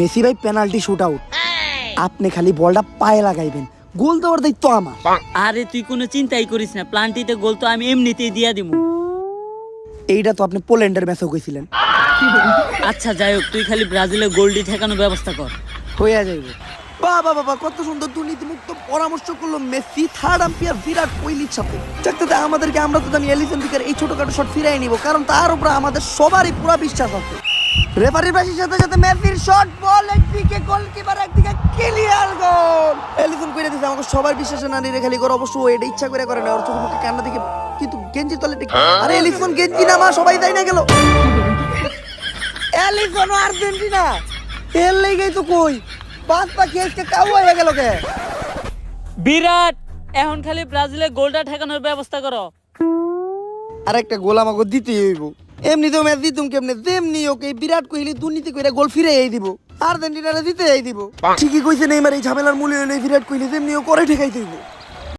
Messi ভাই penalty shoot out, আপনি খালি বলটা পায়ে লাগাইবেন, গোল দেওয়ার দায়িত্ব আমার। আরে তুই কোনো চিন্তাই করিস না, প্লান্টিতে গোল তো আমি এমনিতেই দিয়া দিমু। এইটা তো আপনি পোল্যান্ডের ম্যাচেও কইছিলেন। আচ্ছা যাই হোক, তুই খালি ব্রাজিলের গোলটি ঠেকানোর ব্যবস্থা কর। হইয়া যাইবে। বাবা বাবা, কত সুন্দর দুর্নীতিমুক্ত পরামর্শ করলো মেসি থার্ড আম্পায়ার বিরাট কোহলির সাথে। দেখতে আমাদেরকে, আমরা তো জানি এলিসন বিকার এই ছোটখাটো শট ফিরাই নিব, কারণ তার উপরে আমাদের সবারই পুরো বিশ্বাস আছে। রেফারির বাসির সাথে সাথে মেসির শট, বল একদিকে, গোলকিপার একদিকে, ক্লিয়ার গোল। এলিসন কইরা দিছে, আমাকে সবার বিশ্বাসে না নিয়ে খালি করে, অবশ্য এটা ইচ্ছা করে করে না, ওর চোখে মুখে কান্না দেখে, কিন্তু গেঞ্জি তলে ঠিক। আরে এলিসন গেঞ্জি নামা, সবাই তাই না গেল। এলিসন আর্জেন্টিনা তেল লেগেই তো কই পাঁচ পাখি আজকে কাউ হয়ে গেল কে। বিরাট, এখন খালি ব্রাজিলের গোলটা ঠেকানোর ব্যবস্থা করো। আর একটা গোল আমাকে দিতেই হইব, এমনিতেও ম্যাচ দিতুম কেমনে, যেমনি ওকে বিরাট কোহলি দুর্নীতি করে গোল ফিরে দিব, আর্জেন্টিনারে দিতে দিব। ঠিকই কইছে নেইমার, এই ঝামেলার মূলে হইলো বিরাট কোহলি, যেমনি ও করে ঠেকাইতে হইব।